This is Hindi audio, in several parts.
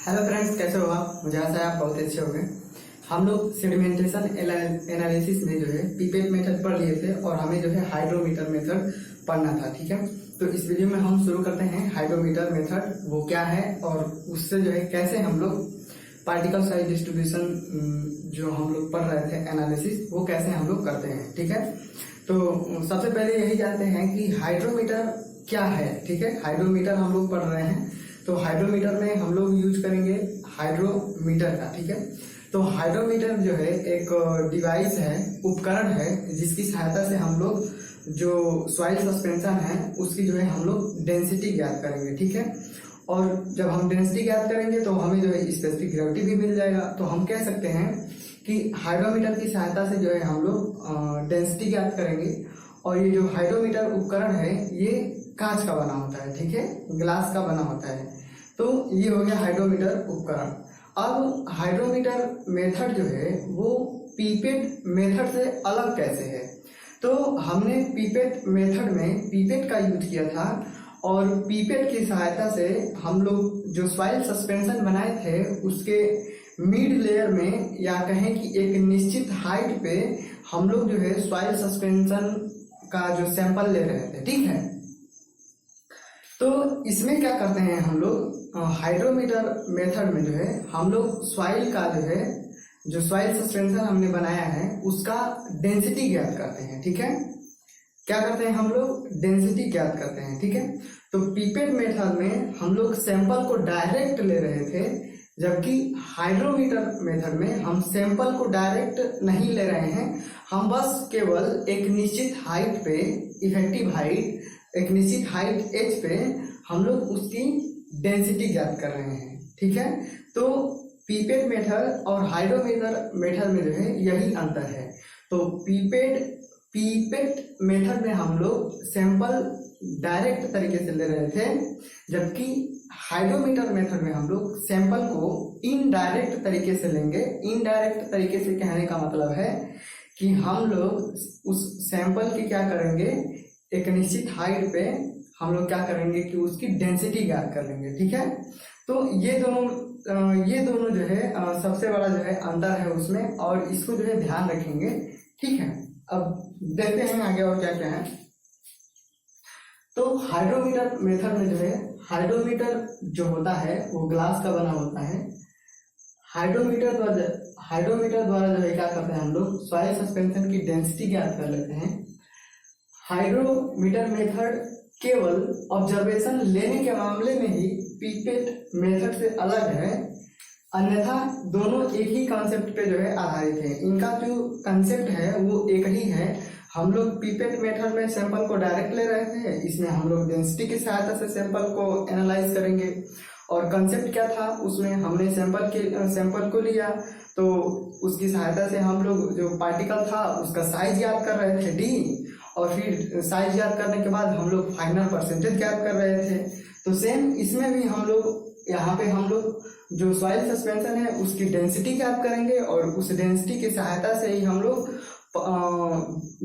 हेलो फ्रेंड्स, कैसे हो आप? मुझे आशा है आप बहुत अच्छे होंगे। हम लोग सेडिमेंटेशन एनालिसिस में जो है पीपेट मेथड पढ़ लिए थे और हमें जो है हाइड्रोमीटर मेथड पढ़ना था। ठीक है, तो इस वीडियो में हम शुरू करते हैं हाइड्रोमीटर मेथड वो क्या है और उससे जो है कैसे हम लोग पार्टिकल साइज डिस्ट्रीब्यूशन जो हम लोग पढ़ रहे थे एनालिसिस वो कैसे हम लोग करते हैं। ठीक है, तो सबसे पहले यही जानते हैं कि हाइड्रोमीटर क्या है। ठीक है, हाइड्रोमीटर हम लोग पढ़ रहे हैं तो हाइड्रोमीटर में हम लोग यूज करेंगे हाइड्रोमीटर का। ठीक है, तो हाइड्रोमीटर जो है एक डिवाइस है, उपकरण है, जिसकी सहायता से हम लोग जो सॉइल सस्पेंशन है उसकी जो है हम लोग डेंसिटी ज्ञात करेंगे। ठीक है, और जब हम डेंसिटी ज्ञात करेंगे तो हमें जो है स्पेसिफिक ग्रेविटी भी मिल जाएगा। तो हम कह सकते हैं कि हाइड्रोमीटर की सहायता से जो है हम लोग डेंसिटी ज्ञात करेंगे। और ये जो हाइड्रोमीटर उपकरण है ये कांच का बना होता है। ठीक है, ग्लास का बना होता है। तो ये हो गया हाइड्रोमीटर उपकरण। अब हाइड्रोमीटर मेथड जो है वो पीपेट मेथड से अलग कैसे है? तो हमने पीपेट मेथड में पीपेट का यूज किया था और पीपेट की सहायता से हम लोग जो सॉइल सस्पेंशन बनाए थे उसके मिड लेयर में या कहें कि एक निश्चित हाइट पे हम लोग जो है सॉइल सस्पेंशन का जो सैंपल ले रहे थे। ठीक है, तो इसमें क्या करते हैं हम लोग हाइड्रोमीटर मेथड में जो है हम लोग सॉइल का जो है जो सॉइल सस्पेंशन हमने बनाया है उसका डेंसिटी ज्ञात करते हैं। ठीक है, क्या करते हैं हम लोग? डेंसिटी ज्ञात करते हैं। ठीक है, तो पीपेट मेथड में हम लोग सैंपल को डायरेक्ट ले रहे थे, जबकि हाइड्रोमीटर मेथड में हम सैंपल को डायरेक्ट नहीं ले रहे हैं। हम बस केवल एक निश्चित हाइट पे, इफेक्टिव हाइट, एक निश्चित हाइट एच पे हम लोग उसकी डेंसिटी ज्ञात कर रहे हैं। ठीक है, तो पीपेट मेथड और हाइड्रोमीटर मेथड में जो है यही अंतर है। तो पीपेट मेथड में हम लोग सैंपल डायरेक्ट तरीके से ले रहे थे, जबकि हाइड्रोमीटर मेथड में हम लोग सैंपल को इनडायरेक्ट तरीके से लेंगे। इनडायरेक्ट तरीके से कहने का मतलब है कि हम लोग उस सैंपल की क्या करेंगे, एक निश्चित हाइट पे हम लोग क्या करेंगे कि उसकी डेंसिटी ज्ञात कर लेंगे। ठीक है, तो ये दोनों जो है सबसे बड़ा जो है अंतर है उसमें, और इसको जो है ध्यान रखेंगे। ठीक है, अब देखते हैं आगे और क्या क्या है। तो हाइड्रोमीटर मेथड में जो है हाइड्रोमीटर जो होता है वो ग्लास का बना होता है। हाइड्रोमीटर द्वारा जो है क्या करते हैं हम लोग सॉइल सस्पेंशन की डेंसिटी ज्ञात कर लेते हैं। हाइड्रोमीटर मेथड केवल ऑब्जर्वेशन लेने के मामले में ही पीपेट मेथड से अलग है, अन्यथा दोनों एक ही कॉन्सेप्ट पे जो है आधारित है। इनका जो कॉन्सेप्ट है वो एक ही है। हम लोग पीपेट मेथड में सैंपल को डायरेक्ट ले रहे थे, इसमें हम लोग डेंसिटी की सहायता से सैंपल को एनालाइज करेंगे। और कंसेप्ट क्या था उसमें, हमने सैंपल को लिया तो उसकी सहायता से हम लोग जो पार्टिकल था उसका साइज याद कर रहे थे d, और फिर साइज याद करने के बाद हम लोग फाइनल परसेंटेज ज्ञात कर रहे थे। तो सेम इसमें भी हम लोग यहाँ पे हम लोग जो सॉइल सस्पेंशन है उसकी डेंसिटी ज्ञात करेंगे, और उस डेंसिटी की सहायता से ही हम लोग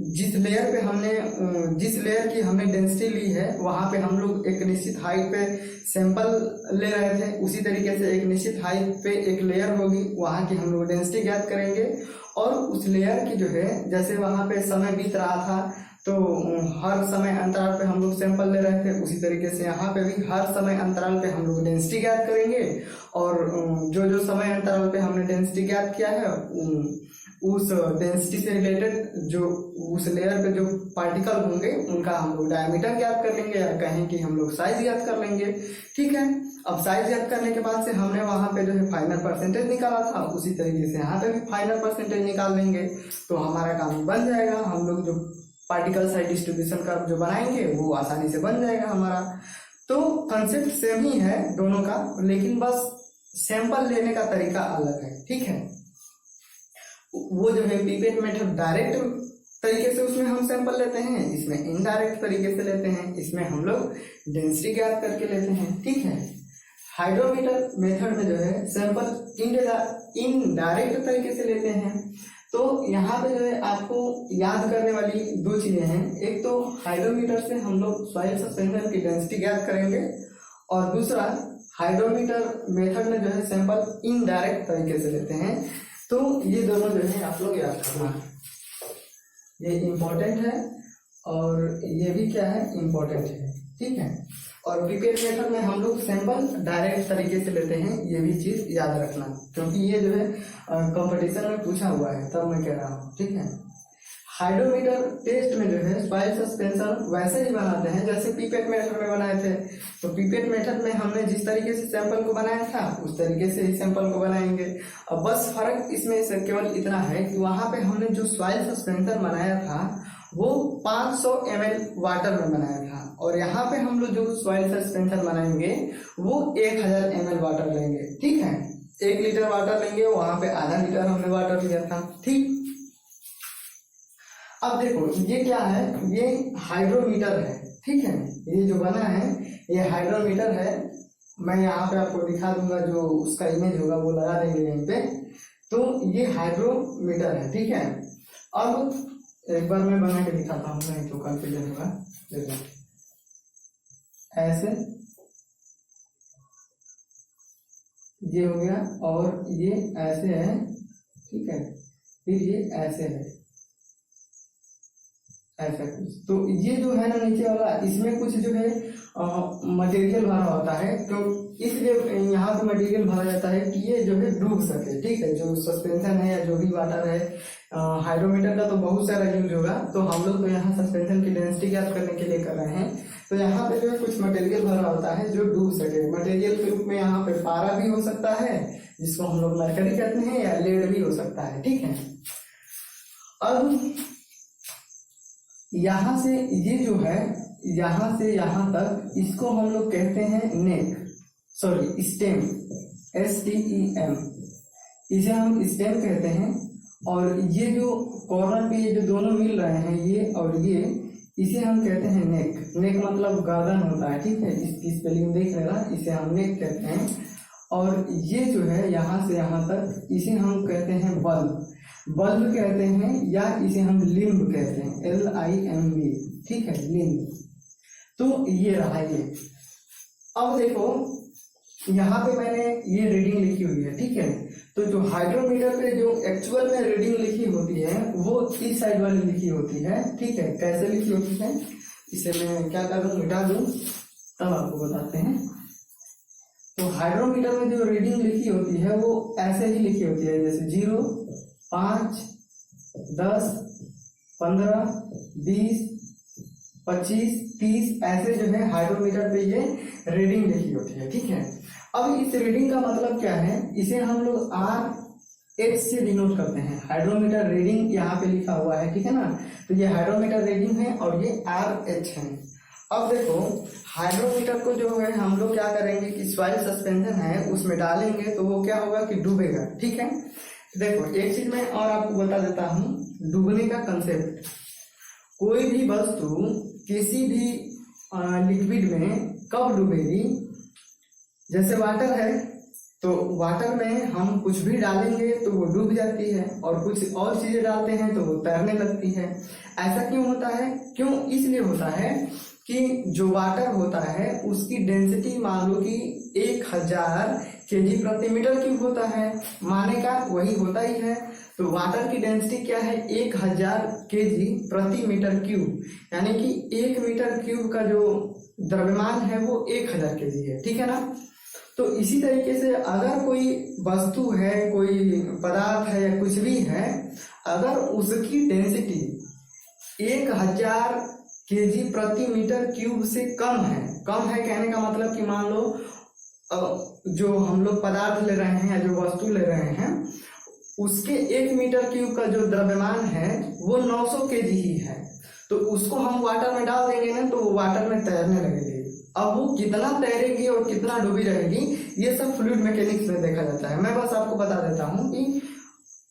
जिस लेयर की हमने डेंसिटी ली है वहां पे हम लोग एक निश्चित हाइट पे सैंपल ले रहे थे, उसी तरीके से एक निश्चित हाइट पे एक लेयर होगी, वहां की हम लोग डेंसिटी ज्ञात करेंगे। और उस लेयर की जो है जैसे वहां पे समय बीत रहा था तो हर समय अंतराल पे हम लोग सैंपल ले रहे थे, उसी तरीके से यहाँ पे भी हर समय अंतराल पे हम लोग डेंसिटी ज्ञात करेंगे। और जो समय अंतराल पे हमने डेंसिटी ज्ञात किया है उस डेंसिटी से रिलेटेड जो उस लेयर पे जो पार्टिकल होंगे उनका हम लोग डायमीटर ज्ञात कर लेंगे, या कहें कि हम लोग साइज ज्ञात कर लेंगे। ठीक है, अब साइज ज्ञात करने के बाद से हमने वहां पे जो है फाइनल परसेंटेज निकाला था, उसी तरीके से यहाँ पे भी फाइनल परसेंटेज निकाल लेंगे तो हमारा काम बन जाएगा। हम लोग जो पार्टिकल साइज डिस्ट्रीब्यूशन का जो बनाएंगे वो आसानी से बन जाएगा हमारा। तो कंसेप्ट सेम ही है दोनों का, लेकिन बस सैंपल लेने का तरीका अलग है। ठीक है, वो जो है पीपेट मेथड डायरेक्ट तरीके से उसमें हम सैंपल लेते हैं, इसमें इनडायरेक्ट तरीके से लेते हैं, इसमें हम लोग डेंसिटी ज्ञात करके लेते हैं। ठीक है, हाइड्रोमीटर मेथड में जो है सैंपल इनडायरेक्ट तरीके से लेते हैं। तो यहाँ पे जो है आपको याद करने वाली दो चीजें हैं, एक तो हाइड्रोमीटर से हम लोग सॉइल सस्पेंशन की डेंसिटी ज्ञात करेंगे, और दूसरा हाइड्रोमीटर मेथड में जो है सैंपल इनडायरेक्ट तरीके से लेते हैं। तो ये दोनों जो है आप लोग याद रखना, ये इम्पोर्टेंट है और ये भी क्या है, इम्पोर्टेंट है, ठीक है। और पिपेट मेथड में हम लोग सैंपल डायरेक्ट तरीके से लेते हैं, ये भी चीज याद रखना, क्योंकि ये जो है कंपटीशन में पूछा हुआ है, तब मैं कह रहा हूँ, ठीक है। हाइड्रोमीटर टेस्ट में जो है सॉइल सस्पेंशन वैसे ही बनाते हैं जैसे पीपेट मेथड में बनाए थे। तो पीपेट मेथड में हमने जिस तरीके से सैंपल को बनाया था उस तरीके से ही सैंपल को बनाएंगे। अब बस फर्क इसमें से केवल इतना है कि वहां पे हमने जो सॉइल सस्पेंशन बनाया था वो 500 ml वाटर में बनाया था, और यहाँ पे हम लोग जो सॉइल सस्पेंशन बनाएंगे वो 1000 ml वाटर लेंगे, ठीक है। 1 लीटर वाटर लेंगे, वहां पे आधा लीटर हमने वाटर लिया था, ठीक। अब देखो ये क्या है, ये हाइड्रोमीटर है, ठीक है। ये जो बना है ये हाइड्रोमीटर है, मैं यहाँ पे आपको दिखा दूंगा, जो उसका इमेज होगा वो लगा देंगे यहीं पे। तो ये हाइड्रोमीटर है, ठीक है। अब एक बार मैं बना के दिखाता हूँ, नहीं तो कंफ्यूजन होगा। देखो ऐसे ये हो गया और ये ऐसे है, ठीक है। फिर ये ऐसे है, ऐसा कुछ। तो ये जो है ना नीचे वाला, इसमें कुछ जो है मटेरियल भरा होता है, तो इसलिए यहाँ पे मटेरियल भरा जाता है कि ये जो है डूब सके, ठीक है। जो सस्पेंशन है या जो भी वाटर है, हाइड्रोमीटर का तो बहुत सारा यूज होगा, तो हम लोग तो यहाँ सस्पेंशन की डेंसिटी ज्ञात करने के लिए कर रहे हैं। तो यहाँ पे जो है कुछ मटेरियल भरा होता है जो डूब सके। मटेरियल के रूप में यहाँ पे पारा भी हो सकता है, जिसको हम लोग मरकरी कहते हैं, या लेड भी हो सकता है, ठीक है। अब यहाँ से ये जो है, यहाँ से यहाँ तक, इसको हम लोग कहते हैं नेक, सॉरी स्टेम, STEM, इसे हम स्टेम कहते हैं। और ये जो कॉर्नर पे ये जो दोनों मिल रहे हैं, ये और ये, इसे हम कहते हैं नेक। नेक मतलब गर्दन होता है, ठीक है। इसकी स्पेलिंग देख लेना, इसे हम नेक कहते हैं। और ये जो है यहाँ से यहाँ तक, इसे हम कहते हैं बल्ब, बल्ब कहते हैं, या इसे हम लिम्ब कहते हैं, LIMB, ठीक है, लिम्ब। तो ये रहा ये। अब देखो यहाँ पे मैंने ये रीडिंग लिखी हुई है, ठीक है। तो जो हाइड्रोमीटर पे जो एक्चुअल में रीडिंग लिखी होती है वो इस साइड वाली लिखी होती है, ठीक है। कैसे लिखी होती है, इसे मैं क्या कर दूं, मिटा दूं, तब आपको बताते हैं। तो हाइड्रोमीटर में जो रीडिंग लिखी होती है वो ऐसे ही लिखी होती है, जैसे 0, 5, 10, 15, 20, 25, 30, ऐसे जो है हाइड्रोमीटर पे ये रीडिंग लिखी होती है, ठीक है। अब इस रीडिंग का मतलब क्या है, इसे हम लोग RH से डिनोट करते हैं। हाइड्रोमीटर रीडिंग यहाँ पे लिखा हुआ है, ठीक है ना। तो ये हाइड्रोमीटर रीडिंग है और ये RH है। अब देखो हाइड्रोमीटर को जो है हम लोग क्या करेंगे कि सॉइल सस्पेंशन है उसमें डालेंगे, तो वो क्या होगा कि डूबेगा, ठीक है। देखो एक चीज मैं और आपको बता देता हूँ, डूबने का कंसेप्ट। कोई भी वस्तु किसी भी लिक्विड में कब डूबेगी, जैसे वाटर है, तो वाटर में हम कुछ भी डालेंगे तो वो डूब जाती है, और कुछ और चीजें डालते हैं तो वो तैरने लगती है। ऐसा क्यों होता है, क्यों, इसलिए होता है कि जो वाटर होता है उसकी डेंसिटी मान लो कि 1000 kg प्रति मीटर क्यूब होता है, माने का वही होता ही है। तो वाटर की डेंसिटी क्या है, 1000 kg प्रति मीटर क्यूब, यानी कि 1 मीटर क्यूब का जो द्रव्यमान है वो 1000 kg है, ठीक है ना। तो इसी तरीके से अगर कोई वस्तु है, कोई पदार्थ है या कुछ भी है, अगर उसकी डेंसिटी 1000 kg प्रति मीटर क्यूब से कम है, कम है कहने का मतलब कि मान लो जो हम लोग पदार्थ ले रहे हैं या जो वस्तु ले रहे हैं उसके 1 मीटर क्यूब का जो द्रव्यमान है वो 900 kg ही है, तो उसको हम वाटर में डाल देंगे ना, तो वो वाटर में तैरने लगेगी। अब वो कितना तैरेगी और कितना डूबी रहेगी ये सब फ्लूइड मैकेनिक्स में देखा जाता है। मैं बस आपको बता देता हूँ कि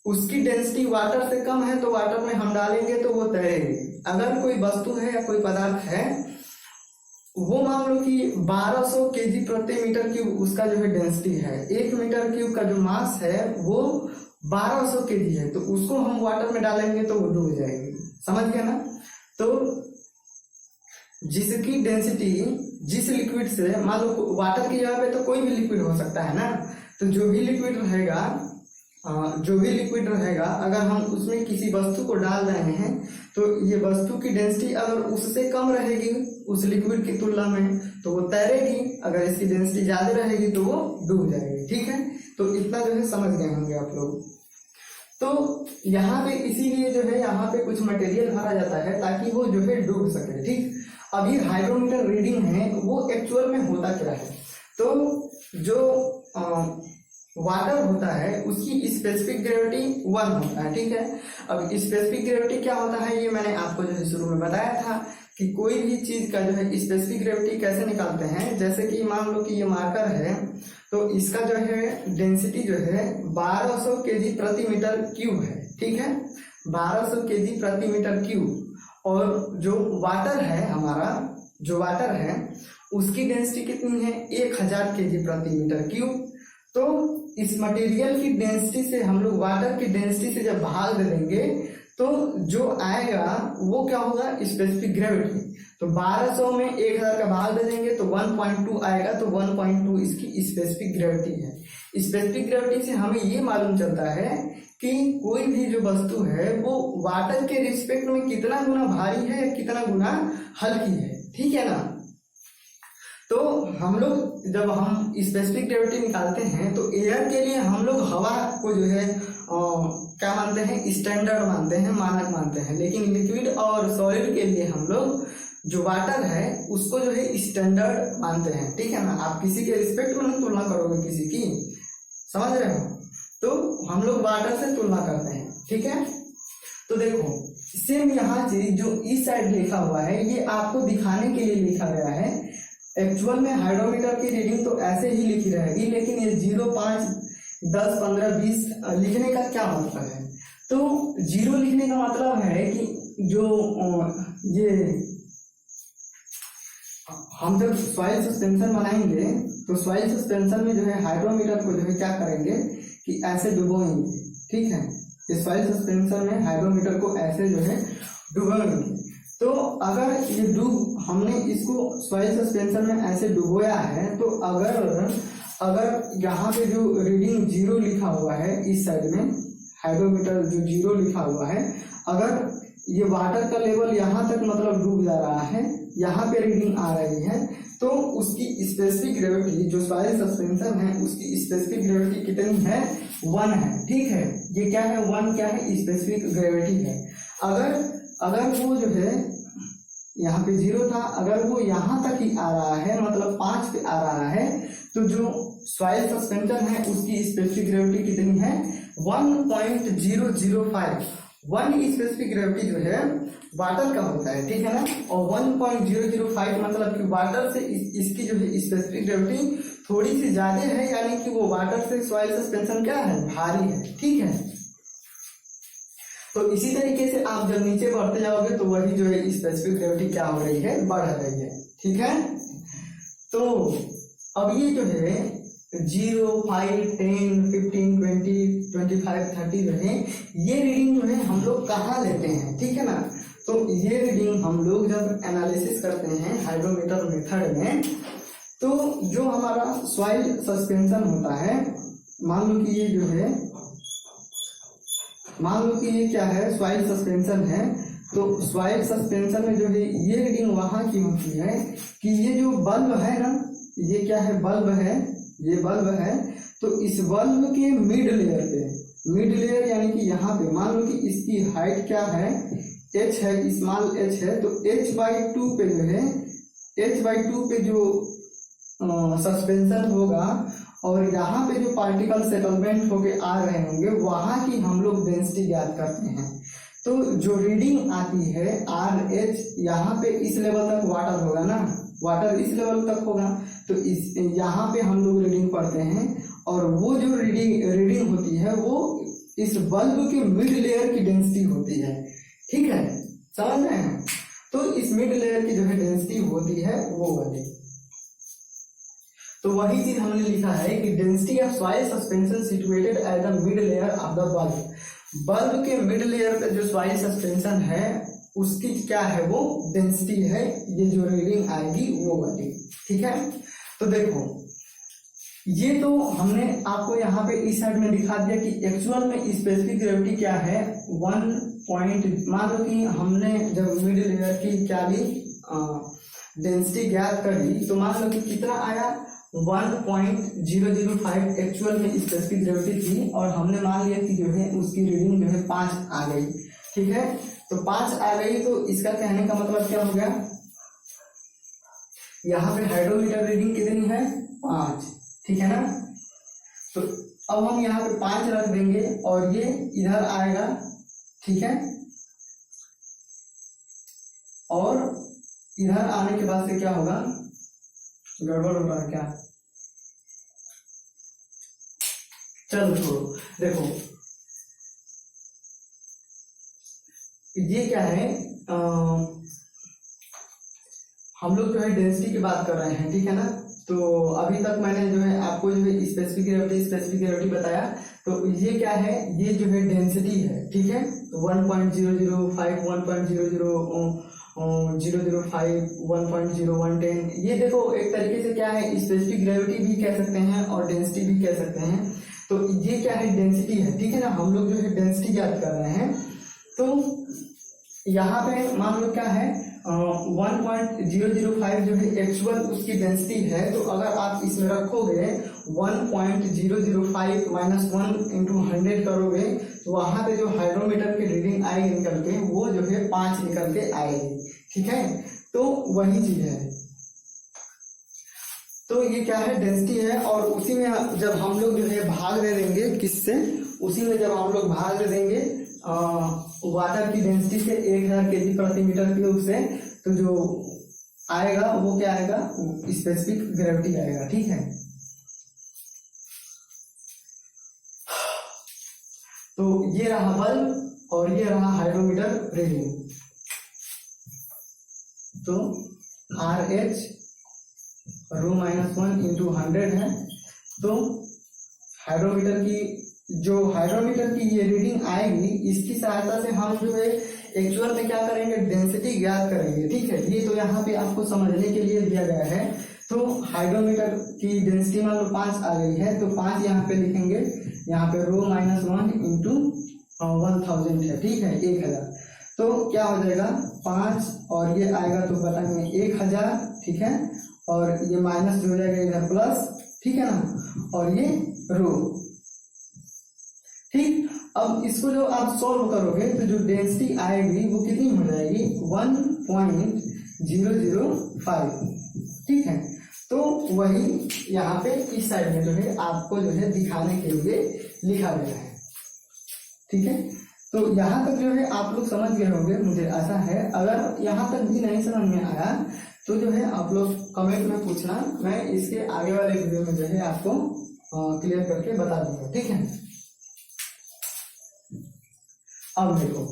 उसकी डेंसिटी वाटर से कम है तो वाटर में हम डालेंगे तो वो तैरेगी। अगर कोई वस्तु है या कोई पदार्थ है, वो मान लो कि 1200 kg प्रति मीटर क्यूब उसका जो है डेंसिटी है, 1 मीटर क्यूब का जो मास है वो 1200 kg है, तो उसको हम वाटर में डालेंगे तो वो डूब जाएगी, समझ गए ना। तो जिसकी डेंसिटी जिस लिक्विड से, मान लो वाटर की जगह पे तो कोई भी लिक्विड हो सकता है ना, तो जो भी लिक्विड रहेगा अगर हम उसमें किसी वस्तु को डाल रहे हैं तो ये वस्तु की डेंसिटी अगर उससे कम रहेगी उस लिक्विड की तुलना में तो वो तैरेगी, अगर इसकी डेंसिटी ज्यादा रहेगी तो वो डूब जाएगी। ठीक है, तो इतना जो है समझ गए होंगे आप लोग। तो यहाँ पे इसीलिए जो है यहाँ पे कुछ मटेरियल भरा जाता है ताकि वो जो है डूब सके। ठीक, अभी हाइड्रोमीटर रीडिंग है वो एक्चुअल में होता क्या है, तो जो वाटर होता है उसकी स्पेसिफिक ग्रेविटी 1 होता है। ठीक है, अब स्पेसिफिक ग्रेविटी क्या होता है ये मैंने आपको जो है शुरू में बताया था कि कोई भी चीज का जो है स्पेसिफिक ग्रेविटी कैसे निकालते हैं। जैसे कि मान लो कि ये मार्कर है तो इसका जो है डेंसिटी जो है 1200 केजी प्रति मीटर क्यूब है। ठीक है, 1200 केजी प्रति मीटर क्यूब, और जो वाटर है हमारा, जो वाटर है उसकी डेंसिटी कितनी है 1000 केजी प्रति मीटर क्यूब। तो इस मटेरियल की डेंसिटी से हम लोग वाटर की डेंसिटी से जब भाग देंगे तो जो आएगा वो क्या होगा स्पेसिफिक ग्रेविटी। तो 1200 में 1000 का भाग दे देंगे तो 1.2 आएगा, तो 1.2 इसकी स्पेसिफिक ग्रेविटी है। स्पेसिफिक ग्रेविटी से हमें ये मालूम चलता है कि कोई भी जो वस्तु है वो वाटर के रिस्पेक्ट में कितना गुना भारी है, कितना गुना हल्की है। ठीक है ना, तो हम लोग जब हम स्पेसिफिक ग्रेविटी निकालते हैं तो एयर के लिए हम लोग हवा को जो है क्या मानते हैं, स्टैंडर्ड मानते हैं, मानक मानते हैं, लेकिन लिक्विड और सॉलिड के लिए हम लोग जो वाटर है उसको जो है स्टैंडर्ड मानते हैं। ठीक है ना, आप किसी के रिस्पेक्ट में नहीं तुलना करोगे किसी की, समझ रहे हो, तो हम लोग वाटर से तुलना करते हैं। ठीक है, तो देखो सेम यहाँ चीज जो इस साइड लिखा हुआ है ये आपको दिखाने के लिए लिखा गया है। एक्चुअल में हाइड्रोमीटर की रीडिंग तो ऐसे ही लिखी रहेगी, लेकिन ये 0, 5, 10, 15, 20 लिखने का क्या मतलब है, तो 0 लिखने का मतलब है कि जो ये हम जब सॉइल सस्पेंशन बनाएंगे तो सॉइल सस्पेंशन में जो है हाइड्रोमीटर को जो है क्या करेंगे कि ऐसे डुबोएंगे। ठीक है, इस सॉइल सस्पेंशन में हाइड्रोमीटर को ऐसे जो है डुबोएंगे। तो अगर ये हमने इसको सॉइल सस्पेंशन में ऐसे डुबोया है तो अगर यहाँ पे जो रीडिंग 0 लिखा हुआ है इस साइड में हाइड्रोमीटर जो 0 लिखा हुआ है, अगर ये वाटर का लेवल यहाँ तक मतलब डूब जा रहा है, यहाँ पे रीडिंग आ रही है, तो उसकी स्पेसिफिक ग्रेविटी जो सॉइल सस्पेंशन है उसकी स्पेसिफिक ग्रेविटी कितनी है 1 है। ठीक है, ये क्या है 1 क्या है स्पेसिफिक ग्रेविटी है। अगर वो जो है यहाँ पे 0 था, अगर वो यहाँ तक ही आ रहा है मतलब 5 पे आ रहा है तो जो सॉइल सस्पेंशन है उसकी स्पेसिफिक ग्रेविटी कितनी है 1.005। 1 स्पेसिफिक ग्रेविटी जो है वाटर का होता है। ठीक है ना, और 1.005 मतलब कि वाटर से इसकी जो है स्पेसिफिक ग्रेविटी थोड़ी सी ज्यादा है, यानी कि वो वाटर से सॉइल सस्पेंशन क्या है भारी है। ठीक है, तो इसी तरीके से आप जब नीचे बढ़ते जाओगे तो वही जो है स्पेसिफिक ग्रेविटी क्या हो रही है बढ़ रही है। ठीक है, तो अब ये जो है 0, 5, 10, 15, 20, 25, 30 जो है ये रीडिंग जो है हम लोग कहाँ लेते हैं। ठीक है ना, तो ये रीडिंग हम लोग जब एनालिसिस करते हैं हाइड्रोमीटर मेथड में, तो जो हमारा सॉइल सस्पेंशन होता है, मान लो कि ये जो है ये क्या है सॉइल सस्पेंशन है, तो सॉइल सस्पेंशन में जो है ये रीडिंग वहां की होती है कि ये जो बल्ब है ना, ये क्या है बल्ब है, ये बल्ब है, तो इस बल्ब के मिड लेयर पे, मिड लेयर यानी कि यहाँ पे मान लो कि इसकी हाइट क्या है h है, स्मॉल h है, तो h/2 पे जो है h/2 पे जो सस्पेंशन होगा और यहाँ पे जो पार्टिकल सेटलमेंट होके आ रहे होंगे वहां की हम लोग डेंसिटी ज्ञात करते हैं। तो जो रीडिंग आती है RH, यहाँ पे इस लेवल तक वाटर होगा ना, वाटर इस लेवल तक होगा, तो इस यहाँ पे हम लोग रीडिंग पढ़ते हैं, और वो जो रीडिंग होती है वो इस बल्ब के मिड लेयर की डेंसिटी होती है। ठीक है, समझ रहे हैं, तो इस मिड लेयर की जो है डेंसिटी होती है वो वाली। तो वही चीज हमने लिखा है कि density of soil suspension situated at the mid layer of the bulb. Bulb के मिड लेयर पे जो सॉइल सस्पेंशन है उसकी क्या है वो डेंसिटी है, ये जो रीडिंग आएगी वो वाली। ठीक है, तो देखो ये तो हमने आपको यहाँ पे इस साइड में दिखा दिया कि एक्चुअल में स्पेसिफिक ग्रेविटी क्या है 1 पॉइंट, मान लो कि हमने जब मिड लेयर की क्या ली डेंसिटी ज्ञात कर ली तो मान लो कि कितना आया 1.005 एक्चुअल में स्पेसिफिक ग्रेविटी थी और हमने मान लिया कि जो है उसकी रीडिंग जो है 5 आ गई। ठीक है, तो 5 आ गई तो इसका कहने का मतलब क्या हो गया, यहाँ पे हाइड्रोमीटर रीडिंग कितनी है 5। ठीक है ना, तो अब हम यहाँ पे 5 रख देंगे और ये इधर आएगा। ठीक है, और इधर आने के बाद से क्या होगा, गड़बड़ हो रहा है क्या, चलो छोड़ो। देखो ये क्या है, हम लोग जो है डेंसिटी की बात कर रहे हैं। ठीक है ना, तो अभी तक मैंने जो है आपको जो है स्पेसिफिक ग्रेविटी बताया, तो ये क्या है, ये जो है डेंसिटी है। ठीक है, 1.005 1.005 1.0110, ये देखो एक तरीके से क्या है स्पेसिफिक ग्रेविटी भी कह सकते हैं और डेंसिटी भी कह सकते हैं। तो ये क्या है डेंसिटी है। ठीक है ना, हम लोग जो है डेंसिटी ज्ञात कर रहे हैं। तो यहाँ पे मान लो क्या है 1.005 जो है एक्चुअल उसकी डेंसिटी है। तो अगर आप इसमें रखोगे 1.005 माइनस 1 इंटू 100 करोगे तो वहां पे जो हाइड्रोमीटर की रीडिंग आएगी निकल के वो जो है 5 निकल के आएगी। ठीक है, तो वही चीज है। तो ये क्या है डेंसिटी है, और उसी में जब हम लोग जो है भाग दे देंगे किससे, उसी में जब हम लोग भाग दे देंगे वाटर की डेंसिटी से 1000 kg प्रति मीटर क्यूब से, तो जो आएगा वो क्या आएगा, स्पेसिफिक ग्रेविटी आएगा। ठीक है, तो ये रहा बल्ब और ये रहा हाइड्रोमीटर रीडिंग। तो RH ρ-1 इंटू 100 है। तो हाइड्रोमीटर की ये रीडिंग आएगी, इसकी सहायता से हम जो है एक्चुअल में क्या करेंगे डेंसिटी ज्ञात करेंगे। ठीक है, ये तो यहाँ पे आपको समझने के लिए दिया गया है। तो हाइड्रोमीटर की डेंसिटी मान लो 5 आ गई है, तो 5 यहाँ पे लिखेंगे, यहाँ पे ρ-1 इंटू 1000 है। ठीक है, 1000, तो क्या हो जाएगा 5 और ये आएगा तो बताएंगे 1000। ठीक है, और ये माइनस जो हो जाएगा इधर प्लस। ठीक है ना, और ये रो। ठीक, अब इसको जो आप सॉल्व करोगे तो जो डेंसिटी आएगी वो कितनी हो जाएगी 1.005। ठीक है, तो वही यहाँ पे इस साइड में जो है आपको जो है दिखाने के लिए लिखा गया है। ठीक है, तो यहाँ तक जो है आप लोग समझ गए होंगे, मुझे आशा है। अगर यहाँ तक भी नहीं समझ में आया तो जो है आप लोग कमेंट में पूछना, मैं इसके आगे वाले वीडियो में जो है आपको क्लियर करके बता दूंगा। ठीक है, अब देखो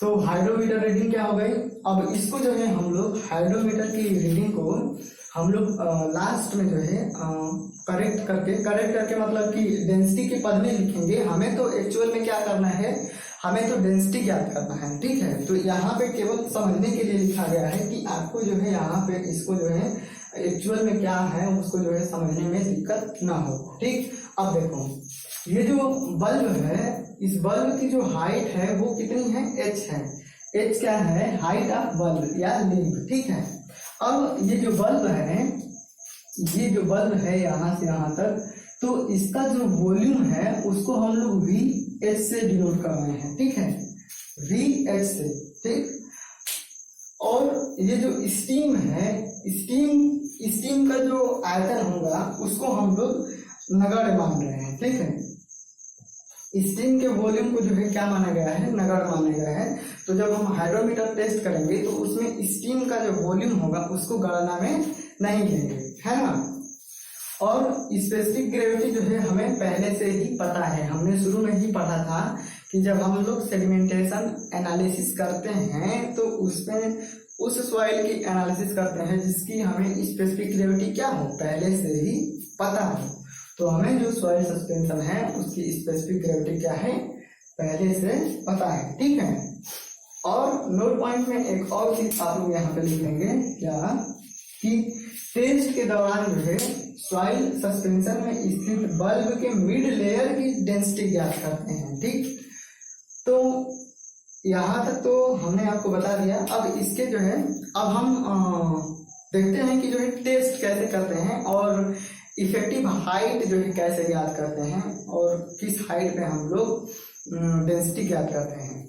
तो हाइड्रोमीटर रीडिंग क्या हो गई। अब इसको जो है हम लोग हाइड्रोमीटर की रीडिंग को हम लोग लास्ट में जो है करेक्ट करके मतलब कि डेंसिटी के पद में लिखेंगे। हमें तो एक्चुअल में क्या करना है, हमें तो डेंसिटी ज्ञात करना है। ठीक है, तो यहाँ पे केवल समझने के लिए लिखा गया है कि आपको जो है यहाँ पे इसको जो है एक्चुअल में क्या है उसको जो है समझने में दिक्कत ना हो। ठीक, अब देखो ये जो बल्ब है, इस बल्ब की जो हाइट है वो कितनी है, h है। h क्या है, हाइट ऑफ बल्ब या लेंथ। ठीक है, अब ये जो बल्ब है यहाँ से यहाँ तक, तो इसका जो वॉल्यूम है उसको हम लोग VH से डिनोट कर रहे हैं। ठीक है, VH से। ठीक, और ये जो स्टीम है, स्टीम का जो आयतन होगा उसको हम लोग नगण्य मान रहे हैं। ठीक है, स्टीम के वॉल्यूम को जो है क्या माना गया है, नगण्य माना गया है। तो जब हम हाइड्रोमीटर टेस्ट करेंगे तो उसमें स्टीम का जो वॉल्यूम होगा उसको गणना में नहीं लेंगे, है ना। और स्पेसिफिक ग्रेविटी जो है हमें पहले से ही पता है, हमने शुरू में ही पढ़ा था कि जब हम लोग सेडिमेंटेशन एनालिसिस करते हैं तो उसमें उस सॉइल की एनालिसिस करते हैं जिसकी हमें स्पेसिफिक ग्रेविटी क्या हो पहले से ही पता हो। तो हमें जो सॉइल सस्पेंशन है उसकी स्पेसिफिक ग्रेविटी क्या है पहले से पता है। ठीक है, और नोट पॉइंट में एक और चीज आप लोग यहाँ पे लिख लेंगे क्या, कि टेस्ट के दौरान जो है सॉइल सस्पेंशन में स्थित बल्ब के मिड लेयर की डेंसिटी ज्ञात करते हैं। ठीक, तो यहाँ तक तो हमने आपको बता दिया। अब इसके जो है अब हम देखते हैं कि जो है टेस्ट कैसे करते हैं और इफेक्टिव हाइट जो है कैसे ज्ञात करते हैं और किस हाइट पे हम लोग डेंसिटी ज्ञात करते हैं।